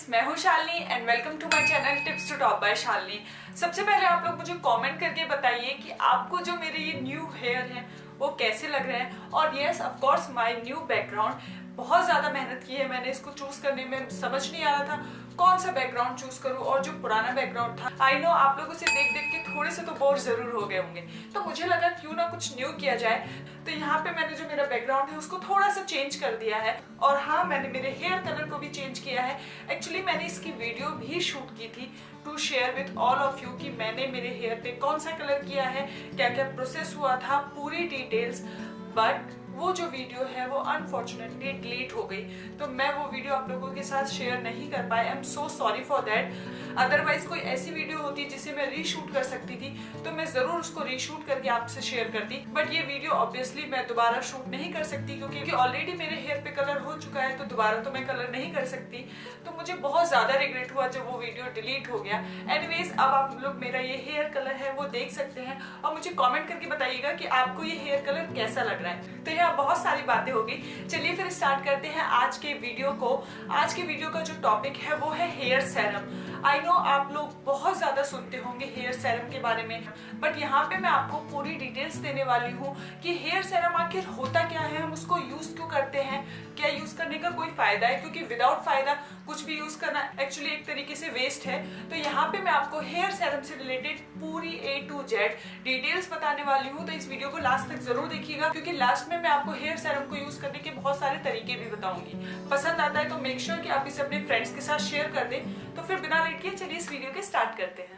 मैं हूँ Shalini and welcome to my channel tips to top by Shalini. सबसे पहले आप लोग मुझे कमेंट करके बताइए कि आपको जो मेरे ये न्यू हेयर हैं वो कैसे लग रहे हैं। और yes of course my new background, बहुत ज्यादा मेहनत की है मैंने इसको चूज करने में। समझ नहीं आ रहा था कौन सा बैकग्राउंड चूज करूं, और जो पुराना बैकग्राउंड था आई नो आप लोग उसे देख देख के थोड़े से तो बोर जरूर हो गए होंगे, तो मुझे लगा क्यों ना कुछ न्यू किया जाए। तो यहाँ पे मैंने जो मेरा बैकग्राउंड है उसको थोड़ा सा चेंज कर दिया है, और हाँ मैंने मेरे हेयर कलर को भी चेंज किया है। एक्चुअली मैंने इसकी वीडियो भी शूट की थी to share with all of you कि मैंने मेरे हेयर पे कौन सा कलर किया है, क्या क्या प्रोसेस हुआ था, पूरी डिटेल्स। बट वो जो वीडियो है वो अनफॉर्चुनेटली डिलीट हो गई, तो मैं वो वीडियो आप लोगों के साथ शेयर नहीं कर पाई। I am so sorry for that. Otherwise कोई ऐसी वीडियो होती जिसे मैं रीशूट कर सकती थी तो मैं जरूर उसको रीशूट करके आपसे शेयर करती। बट ये वीडियो ऑब्वियसली मैं दोबारा शूट नहीं कर सकती क्योंकि ऑलरेडी मेरे हेयर पे कलर हो चुका है, तो दोबारा तो मैं कलर नहीं कर सकती। तो मुझे बहुत ज्यादा रिग्रेट हुआ जब वो वीडियो डिलीट हो गया। एनीवेज अब आप लोग मेरा ये हेयर कलर है वो देख सकते हैं, और मुझे कॉमेंट करके बताइएगा कि आपको ये हेयर कलर कैसा लग रहा है। तो यहाँ बहुत सारी बातें हो गई, चलिए फिर स्टार्ट करते हैं आज के वीडियो को। आज के वीडियो का जो टॉपिक है वो है हेयर सेरम। आई नो आप लोग बहुत ज्यादा सुनते होंगे हेयर सेरम के बारे में, बट यहाँ पे मैं आपको पूरी डिटेल्स देने वाली हूँ कि हेयर सेरम आखिर होता क्या है, हम उसको यूज क्यों करते हैं, क्या यूज करने का कोई फायदा है, क्योंकि विदाउट फायदा कुछ भी यूज करना एक्चुअली एक तरीके से वेस्ट है। तो यहाँ पे मैं आपको हेयर सेरम से रिलेटेड पूरी A to Z डिटेल्स बताने वाली हूँ, तो इस वीडियो को लास्ट तक जरूर देखिएगा क्योंकि लास्ट में मैं आपको हेयर सेरम को यूज करने के बहुत सारे तरीके भी बताऊंगी। पसंद आता है तो मेक श्योर कि आप इसे अपने फ्रेंड्स के साथ शेयर कर दें। तो फिर बिना लेट किए चलिए इस वीडियो के स्टार्ट करते हैं।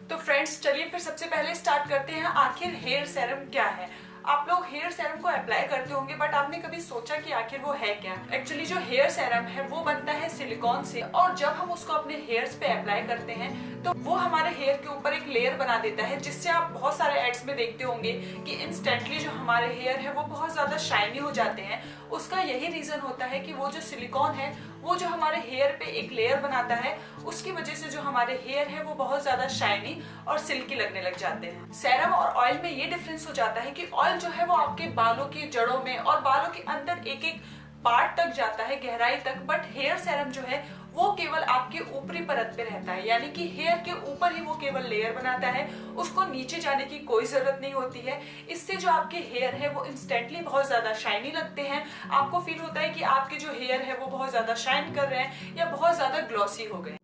तो फ्रेंड्स चलिए फिर सबसे पहले स्टार्ट करते हैं आखिर हेयर सेरम क्या है। आप लोग हेयर सेरम को अप्लाई करते होंगे बट आपने कभी सोचा कि आखिर वो है क्या। एक्चुअली जो हेयर सेरम है वो बनता है सिलिकॉन से, और जब हम उसको अपने हेयर्स पे अप्लाई करते हैं तो वो हमारे हेयर के ऊपर एक लेयर बना देता है, जिससे आप बहुत सारे एड्स में देखते होंगे कि इंस्टेंटली जो हमारे हेयर है वो बहुत ज्यादा शाइनी हो जाते हैं। उसका यही रीजन होता है कि वो जो सिलिकॉन है वो जो हमारे हेयर पे एक लेयर बनाता है, उसकी वजह से जो हमारे हेयर है वो बहुत ज्यादा शाइनी और सिल्की लगने लग जाते हैं। सेरम और ऑयल में ये डिफरेंस हो जाता है कि ऑयल जो है वो आपके बालों की जड़ों में और बालों के अंदर एक एक पार्ट तक जाता है, गहराई तक। बट हेयर सेरम जो है वो केवल आपके ऊपरी परत पे रहता है, यानी कि हेयर के ऊपर ही वो केवल लेयर बनाता है, उसको नीचे जाने की कोई जरूरत नहीं होती है। इससे जो आपके हेयर है वो इंस्टेंटली बहुत ज्यादा शाइनी लगते हैं। आपको फील होता है कि आपके जो हेयर है वो बहुत ज्यादा शाइन कर रहे हैं या बहुत ज्यादा ग्लॉसी हो गए।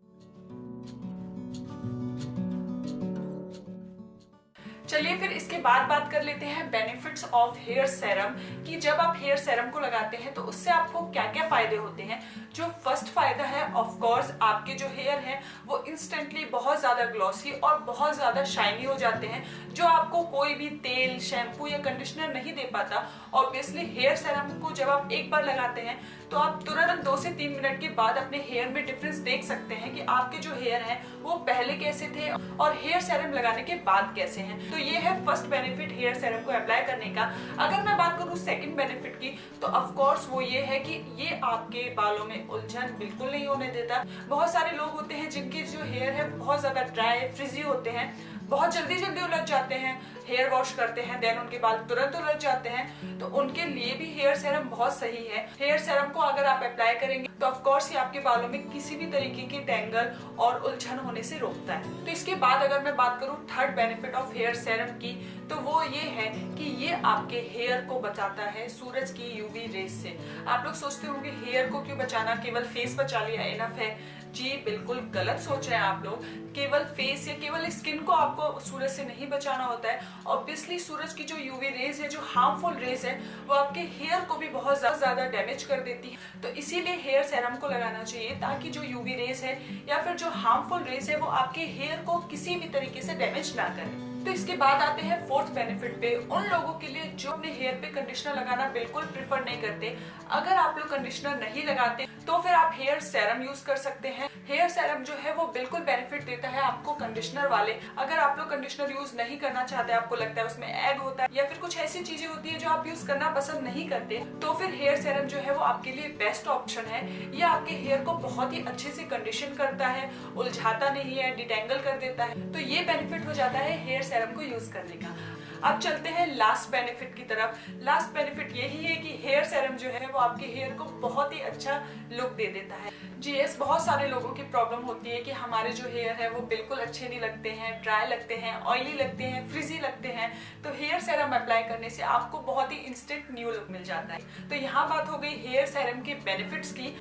चलिए फिर इसके बाद बात कर लेते हैं बेनिफिट्स ऑफ हेयर सेरम, कि जब आप हेयर सेरम को लगाते हैं तो उससे आपको क्या क्या फायदे होते हैं। जो फर्स्ट फायदा है ऑफ कोर्स आपके जो हेयर है वो इंस्टेंटली बहुत ज्यादा ग्लॉसी और बहुत ज्यादा शाइनी हो जाते हैं, जो आपको कोई भी तेल, शैम्पू या कंडीशनर नहीं दे पाता। ऑब्वियसली हेयर सेरम को जब आप एक बार लगाते हैं तो आप तुरंत 2 से 3 मिनट के बाद अपने हेयर में डिफरेंस देख सकते हैं कि आपके जो हेयर हैं वो पहले कैसे थे और हेयर सेरम लगाने के बाद कैसे हैं। तो ये है फर्स्ट बेनिफिट हेयर सेरम को अप्लाई करने का। अगर मैं बात करूँ सेकंड बेनिफिट की तो ऑफ कोर्स वो ये है कि ये आपके बालों में उलझन बिल्कुल नहीं होने देता। बहुत सारे लोग होते हैं जिनके जो हेयर है बहुत ज्यादा ड्राई फ्रिजी होते हैं, बहुत जल्दी जल्दी उलझ जाते हैं, हेयर वॉश करते हैं देन उनके बाल तुरंत उलझ जाते हैं, तो उनके लिए भी हेयर सेरम बहुत सही है। हेयर सेरम को अगर आप अप्लाई करेंगे तो ऑफ कोर्स ये आपके बालों में किसी भी तरीके की टेंगल और उलझन होने से रोकता है। तो इसके बाद अगर मैं बात करूं third benefit of hair serum की तो वो ये है कि ये आपके हेयर को बचाता है सूरज की यूवी रेस से। आप लोग सोचते होंगे हेयर को क्यों बचाना, केवल फेस बचा लिया इनफ है। जी बिल्कुल गलत सोच रहे हैं आप लोग। केवल फेस या केवल स्किन को आपको सूरज से नहीं बचाना होता है। ऑब्वियसली सूरज की जो यूवी रेज है, जो हार्मफुल रेज है, वो आपके हेयर को भी बहुत ज्यादा डैमेज कर देती है। तो इसीलिए हेयर सेरम को लगाना चाहिए ताकि जो यूवी रेज है या फिर जो हार्मफुल रेज है वो आपके हेयर को किसी भी तरीके से डैमेज ना करे। तो इसके बाद आते हैं फोर्थ बेनिफिट पे, उन लोगों के लिए जो अपने हेयर पे कंडीशनर लगाना बिल्कुल प्रेफर नहीं करते। अगर आप लोग कंडीशनर नहीं लगाते तो फिर आप हेयर सेरम यूज कर सकते हैं। हैं। हेयर सेरम जो है वो बिल्कुल बेनिफिट देता है आपको कंडीशनर वाले। अगर आप लोग कंडीशनर यूज नहीं करना चाहते, आपको लगता है उसमें एग होता है या फिर कुछ ऐसी चीजें होती है जो आप यूज करना पसंद नहीं करते, तो फिर हेयर सेरम जो है वो आपके लिए बेस्ट ऑप्शन है। ये आपके हेयर को बहुत ही अच्छे से कंडीशन करता है, उलझाता नहीं है, डिटेंगल कर देता है। तो ये बेनिफिट हो जाता है हेयर सेरम को यूज करने का। अब चलते हैं लास्ट बेनिफिट की तरफ। लास्ट बेनिफिट यही है कि हेयर सेरम जो है वो आपके हेयर को बहुत ही अच्छा लुक दे देता है। जी यस, बहुत सारे लोगों की प्रॉब्लम होती है कि हमारे जो हेयर है वो बिल्कुल अच्छे नहीं लगते हैं, ड्राई लगते हैं, ऑयली लगते हैं, फ्रिजी लगते हैं। तो हेयर सेरम अप्लाई करने से आपको बहुत ही इंस्टेंट न्यू लुक मिल जाता है। तो यहाँ बात हो गई हेयर सेरम के बेनिफिट्स की।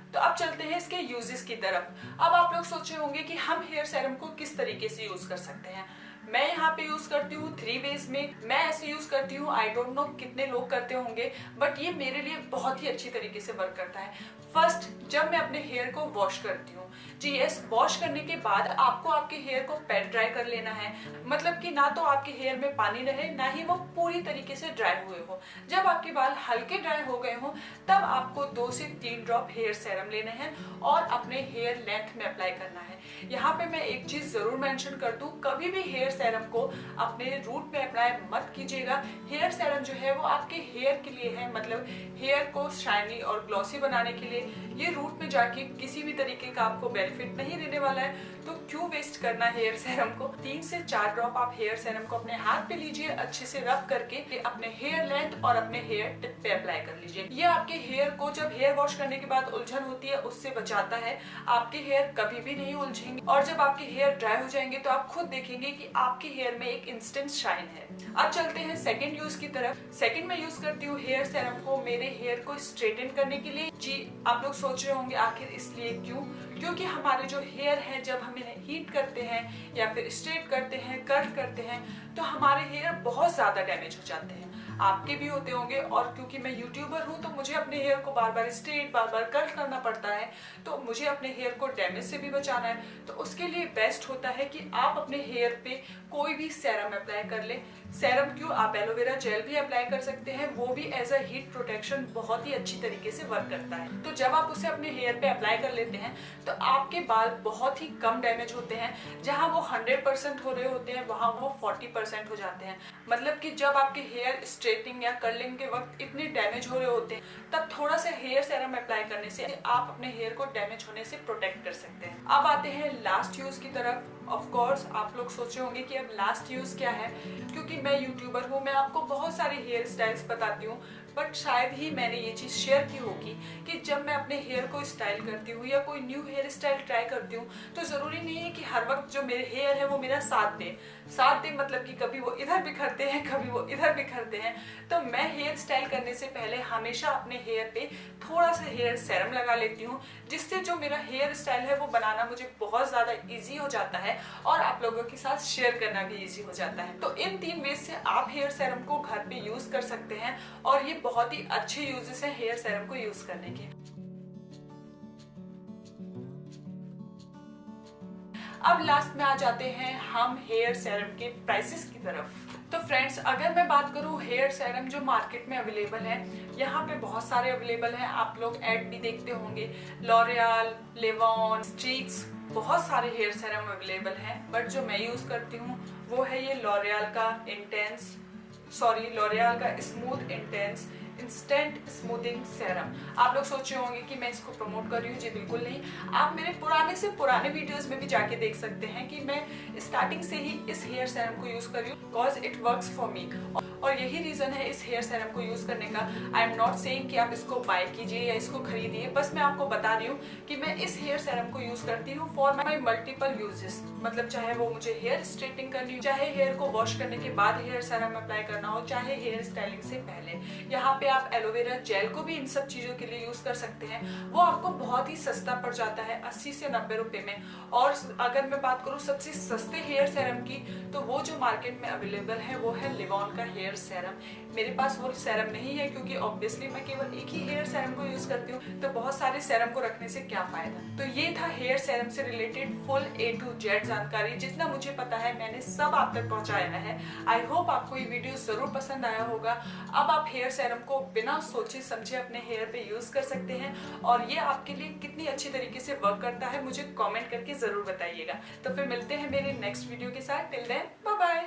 तो अब चलते हैं इसके यूजेस की तरफ। अब आप लोग सोच रहे होंगे कि हम हेयर सेरम को किस तरीके से यूज कर सकते हैं। मैं यहाँ पे यूज करती हूँ 3 वेज में। मैं ऐसे यूज करती हूँ, आई डोंट नो कितने लोग करते होंगे, बट ये मेरे लिए बहुत ही अच्छी तरीके से वर्क करता है। फर्स्ट, जब मैं अपने हेयर को वॉश करती हूँ, जी यस, वॉश करने के बाद आपको आपके हेयर को पैट ड्राई कर लेना है। मतलब कि ना तो आपके हेयर में पानी रहे, ना ही वो पूरी तरीके से ड्राई हुए हो। जब आपके बाल हल्के ड्राई हो गए हो, तब आपको 2 से 3 ड्रॉप हेयर सेरम लेने हैं और अपने हेयर लेंथ में अप्लाई करना है। यहाँ पे मैं एक चीज जरूर मेंशन कर दूं, कभी भी हेयर सेरम को अपने रूट पे अप्लाई मत कीजिएगा। हेयर सेरम जो है वो आपके हेयर के लिए है, मतलब हेयर को शाइनी और ग्लॉसी बनाने के लिए। ये रूट में जाके किसी भी तरीके का आपको बेनिफिट नहीं देने वाला है, तो क्यों वेस्ट करना हेयर सेरम को। 3 से 4 ड्रॉप आप हेयर सेरम को अपने हाथ पे लीजिए, अच्छे से रब करके अपने हेयर लेंथ और अपने हेयर टिप पे अप्लाई कर लीजिए। ये आपके हेयर को जब हेयर वॉश करने के बाद उलझन होती है उससे बचाता है। आपके हेयर कभी भी नहीं उलझेंगे और जब आपके हेयर ड्राई हो जाएंगे तो आप खुद देखेंगे कि आपके हेयर में एक इंस्टेंट शाइन है। अब चलते हैं सेकंड यूज की तरफ। सेकंड मैं यूज करती हूँ हेयर सेरम को मेरे हेयर को स्ट्रेटन करने के लिए। जी आप लोग सोच रहे होंगे आखिर इसलिए क्यों? क्योंकि हमारे जो हेयर है जब हम इन्हें हीट करते हैं या फिर स्ट्रेट करते हैं, कर्ल करते हैं, तो हमारे हेयर बहुत ज्यादा डैमेज हो जाते हैं। आपके भी होते होंगे, और क्योंकि मैं यूट्यूबर हूँ तो मुझे अपने हेयर को बार बार स्ट्रेट, बार बार कर्ल करना पड़ता है, तो मुझे अपने हेयर को डैमेज से भी बचाना है। तो उसके लिए बेस्ट होता है कि आप अपने हेयर पे कोई भी सेरम अप्लाई कर ले। सेरम क्यों, आप एलोवेरा जेल भी अप्लाई कर सकते हैं, वो भी एज अ हीट प्रोटेक्शन बहुत ही अच्छी तरीके से वर्क करता है। तो जब आप उसे अपने हेयर पे अप्लाई कर लेते हैं तो आपके बाल बहुत ही कम डैमेज होते हैं। जहां वो 100% हो रहे होते हैं वहां वो 40% हो जाते हैं। मतलब कि जब आपके हेयर स्ट्रेटिंग या कर्लिंग के वक्त इतने डैमेज हो रहे होते हैं, तब थोड़ा सा हेयर सेरम अप्लाई करने से आप अपने हेयर को डैमेज होने से प्रोटेक्ट कर सकते हैं। अब आते हैं लास्ट यूज की तरफ। ऑफ कोर्स आप लोग सोचे होंगे कि अब लास्ट यूज क्या है। क्योंकि मैं यूट्यूबर हूँ, मैं आपको बहुत सारे हेयर स्टाइल्स बताती हूँ, बट शायद ही मैंने ये चीज शेयर की होगी कि जब मैं अपने हेयर को स्टाइल करती हूँ या कोई न्यू हेयर स्टाइल ट्राई करती हूँ, तो जरूरी नहीं है कि हर वक्त जो मेरे हेयर है वो मेरा साथ दे। साथ दे मतलब कि कभी वो इधर बिखरते हैं, कभी वो इधर बिखरते हैं। तो मैं हेयर स्टाइल करने से पहले हमेशा अपने हेयर पे थोड़ा सा हेयर सेरम लगा लेती हूँ, जिससे जो मेरा हेयर स्टाइल है वो बनाना मुझे बहुत ज्यादा इजी हो जाता है और आप लोगों के साथ शेयर करना भी इजी हो जाता है। तो इन 3 वेज से आप हेयर सेरम को घर पे यूज कर सकते हैं और ये बहुत ही अच्छे यूजेस हैं हेयर सेरम को यूज करने के। अब लास्ट में आ जाते हैं हम हेयर सेरम के प्राइसेस की तरफ। तो फ्रेंड्स, अगर मैं बात करूं हेयर सेरम जो मार्केट में अवेलेबल है, यहाँ पे बहुत सारे अवेलेबल हैं। आप लोग ऐड भी देखते होंगे, लॉरियल, लेवॉन, स्ट्रीक्स, बहुत सारे हेयर सेरम अवेलेबल हैं। बट जो मैं यूज करती हूँ वो है ये लॉरियल का smooth intense instant smoothing serum. आप लोग सोच रहे होंगे कि मैं इसको प्रमोट कर रही हूँ। जी बिल्कुल नहीं, आप मेरे पुराने से पुराने वीडियोस में भी जाके देख सकते हैं कि मैं स्टार्टिंग से ही इस हेयर सेरम को यूज कर रही हूँ, because it works for me. और यही रीजन है इस हेयर सेरम को यूज करने का। आई एम नॉट सेइंग कि आप इसको बाय कीजिए या इसको खरीदिए, बस मैं आपको बता रही हूँ कि मैं इस हेयर सेरम को यूज करती हूँ फॉर माई मल्टीपल यूजेस। मतलब चाहे वो मुझे हेयर स्ट्रेटिंग करनी हो, चाहे हेयर को वॉश करने के बाद हेयर सेरम अप्लाई करना हो, चाहे हेयर स्टाइलिंग से पहले। यहाँ पे आप एलोवेरा जेल को भी इन सब चीजों के लिए यूज कर सकते हैं। वो आपको बहुत ही सस्ता पड़ जाता है, 80 से 90 रुपए में। और अगर मैं बात करूँ सबसे सस्ते हेयर सेरम की, तो वो जो मार्केट में अवेलेबल है वो है लिवॉन का हेयर हेयर सेरम। मेरे पास वो सेरम नहीं है क्योंकि ऑब्वियसली मैं केवल एक ही हेयर सेरम को यूज करती हूँ, तो बहुत सारे सेरम को रखने से क्या फायदा। तो ये था हेयर सेरम से related full A to Z जानकारी। जितना मुझे पता है मैंने सब आप तक पहुंचाया है। आई होप आपको ये वीडियो जरूर पसंद आया होगा। अब आप हेयर सेरम को बिना सोचे समझे अपने हेयर पे यूज कर सकते हैं और ये आपके लिए कितनी अच्छी तरीके से वर्क करता है मुझे कमेंट करके जरूर बताइएगा। तो फिर मिलते हैं मेरे नेक्स्ट वीडियो के साथ। Till then bye bye.